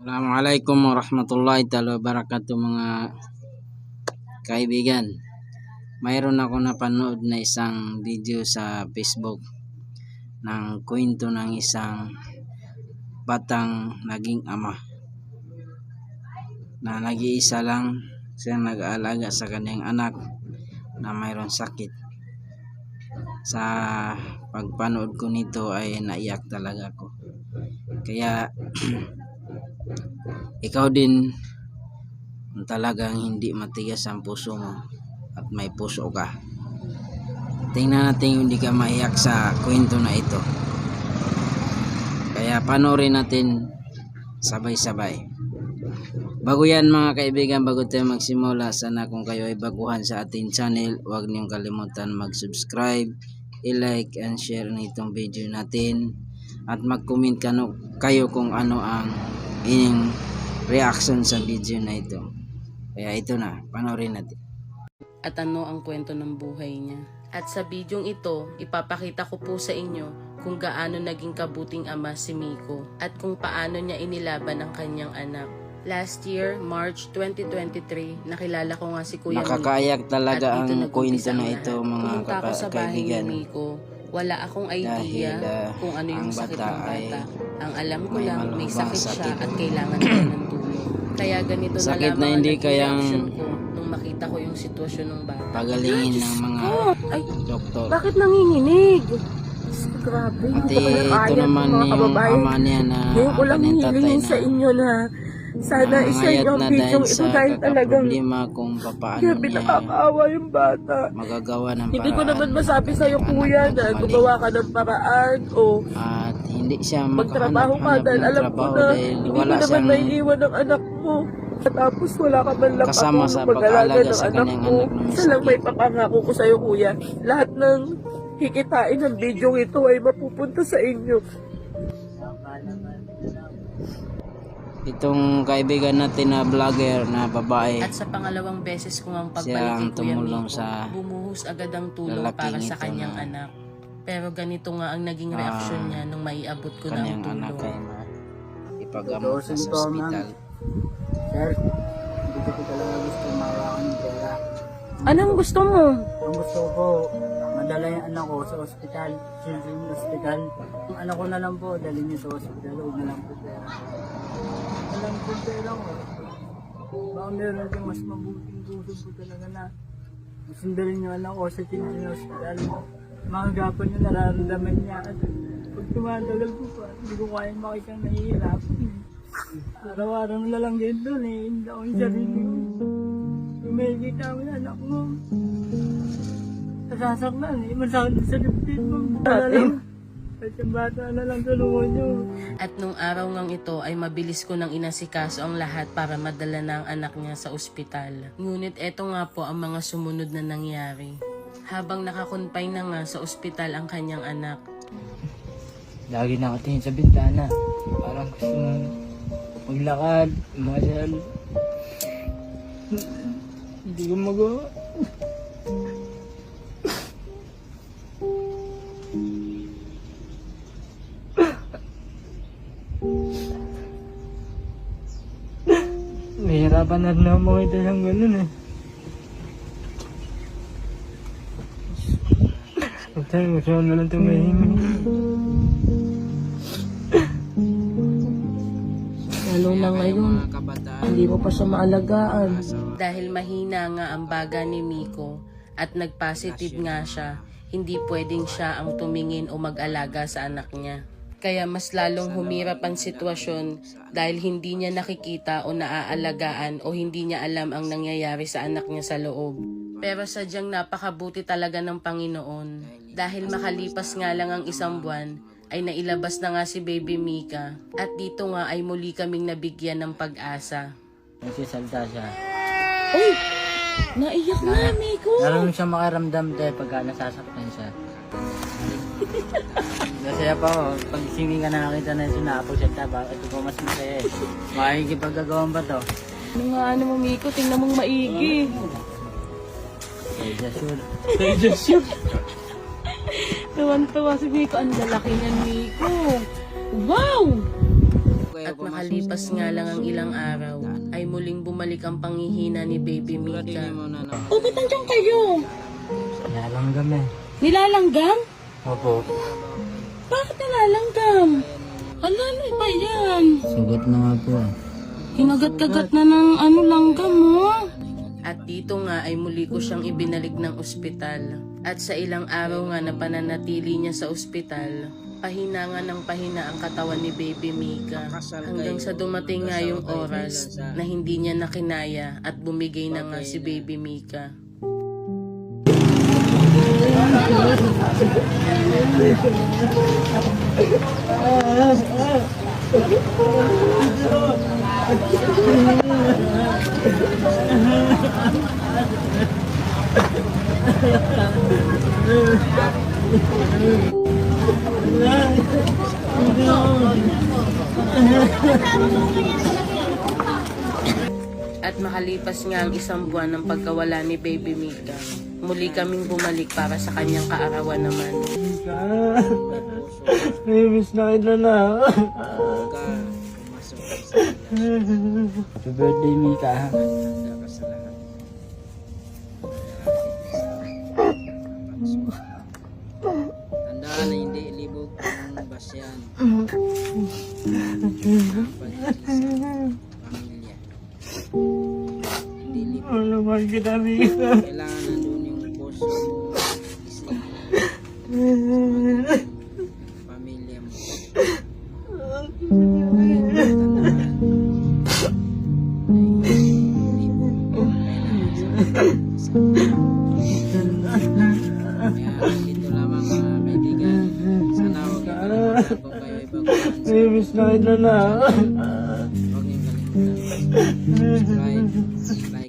Assalamualaikum warahmatullahi taala wabarakatuh mga kaibigan. Mayroon ako napanood na isang video sa Facebook ng kwento ng isang batang naging ama na nag-iisa lang siyang nag-aalaga sa kanyang anak na mayroon sakit. Sa pagpanood ko nito ay naiyak talaga ako. Kaya ikaw din talagang hindi matigas ang puso mo at may puso ka. Tingnan natin hindi ka maiyak sa kwento na ito. Kaya panoorin natin sabay-sabay. Bago yan mga kaibigan, bago tayo magsimula, sana kung kayo ay baguhan sa ating channel, huwag niyong kalimutan mag-subscribe, i-like and share nitong video natin at mag-comment kayo kung ano ang inyong reaction sa video na ito. Kaya ito na, panoorin natin. At ano ang kwento ng buhay niya. At sa bidyong ito, ipapakita ko po sa inyo kung gaano naging kabuting ama si Miko at kung paano niya inilaban ang kanyang anak. Last year, March 2023, nakilala ko nga si Kuya Miko. Nakakaayak talaga ang kwento na ito mga kaibigan. Miko, wala akong idea kung ano yung sakit ng bata. Ang alam ko lang, may sakit siya at kailangan niya ng tulong. Kaya ganito sakit na lamang na hindi kayang ko nung makita ko yung sitwasyon ng bata. Pagalingin ng mga doktor. Bakit nanginginig? Grabe, At ito naman yung ama niya na ngayon ko lang hihilingin sa inyo na sana i-share yung video ito dahil talagang problema kung paano grabe niya nakakaawa yung bata. magagawa ng Hindi ko naman masabi sa'yo kuya na gumawa ka ng paraan o at hindi siya magtrabaho ka dahil alam ko na hindi mo naman may iwan ng anak mo. Tapos wala ka man lang kasama sa mag-alaga ng sa anak kanyang mo. anak. Isa lang may papangako ko sa'yo kuya. Lahat ng kikitain ng video ito ay mapupunta sa inyo. Itong kaibigan natin na vlogger na babae, At sa pangalawang beses ko ang siya ang pagbalik kay Kuya tumulong Miko, sa bumuhos agad ang tulong lalaking para sa ito kanyang na anak. Pero ganito nga ang naging reaksyon niya nung maiabot ko na ang kanyang anak ay tulong. ipagamot na sa ospital. Sir, hindi ko talaga gusto mawakan ng pera. Anong gusto mo? Ang gusto ko, madala yung anak ko sa ospital. Sinasing ospital. Ang anak ko na lang po, dali niyo sa ospital. Huwag na lang po pera. Alam po pera ko. Baka meron din mas mabuting puso po talaga na sundalin yung anak ko sa sinasing ospital. Mga gapon yung nararamdaman niya. At pag tumatagal po pa, hindi ko kayang makita nahihirapan. Araw-araw na lang din doon eh. Hindi ako yung sarili ko. Kumikita mo yung anak mo. Nasasaktan eh. Masakit sa dibdib mo. At yung bata na lang tulungan nyo. At nung araw ngang ito ay mabilis ko nang inasikaso ang lahat para madala na ang anak niya sa ospital. Ngunit eto nga po ang mga sumunod na nangyari. Habang nakakonfine na nga sa ospital ang kanyang anak. Lagi nakatingin sa bintana. Parang gusto mong maglakad, umasal. Hindi ko magawa. Mahirapan na rin ako makita siyang ganun eh. Gusto ko na lang tumahimik. Lalo na ngayon, hindi mo pa siya maalagaan. Dahil mahina nga ang baga ni Miko at nagpositive nga siya, hindi pwedeng siya ang tumingin o mag-alaga sa anak niya. Kaya mas lalong humirap ang sitwasyon dahil hindi niya nakikita o naaalagaan o hindi niya alam ang nangyayari sa anak niya sa loob. Pero sadyang napakabuti talaga ng Panginoon dahil makalipas nga lang ang isang buwan ay nailabas na nga si Baby Mika at dito nga ay muli kaming nabigyan ng pag-asa. Nagsisalita siya. Uy! Naiyak na, Miko! Naroon siya makaramdam tayo pagka nasasaktan siya. Masaya pa ako. Pag singing ka na nakita na sinapos siya taba, ito po mas masaya eh. Makikipagagawan ba to? Ano nga ano mo, Miko? Tingnan mong maigi. Kaya sure. Kaya sure. Tuwan-tuwa si Miko. Ang lalaki niyan, Miko. Wow! kayo At makalipas nga lang ang ilang araw, ay muling bumalik ang panghihina ni Baby Mika. Oh, ba't nandiyan kayo? Nalanggam eh. Nilalanggam? Opo. Bakit nilalanggam? Ano ba yan? Sugat na nga po. Kinagat-kagat na ng langgam mo. At dito nga ay muli ko siyang ibinalik ng ospital. At sa ilang araw nga na pananatili niya sa ospital, pahina nga ng pahina ang katawan ni Baby Mika. Hanggang sa dumating nga yung oras na hindi niya nakinaya at bumigay na nga si Baby Mika. At makalipas nga ang isang buwan ng pagkawala ni Baby Mika, muli kaming bumalik para sa kanyang kaarawan naman. Miss na kita na. Happy birthday, Mika. Tandaan na hindi libog ang basyan. Pamilya. Hindi libog. Ano naman kita, Mika? Kailangan nandun yung puso mo, isip mo, pamilya mo. Tandaan na hindi libog. Kaya dito lamang mga kaibigan. Sana huwag niyo kalimutan kung kayo ay baguhan sa Miss na kita na. huwag niyo kalimutan. Subscribe, like,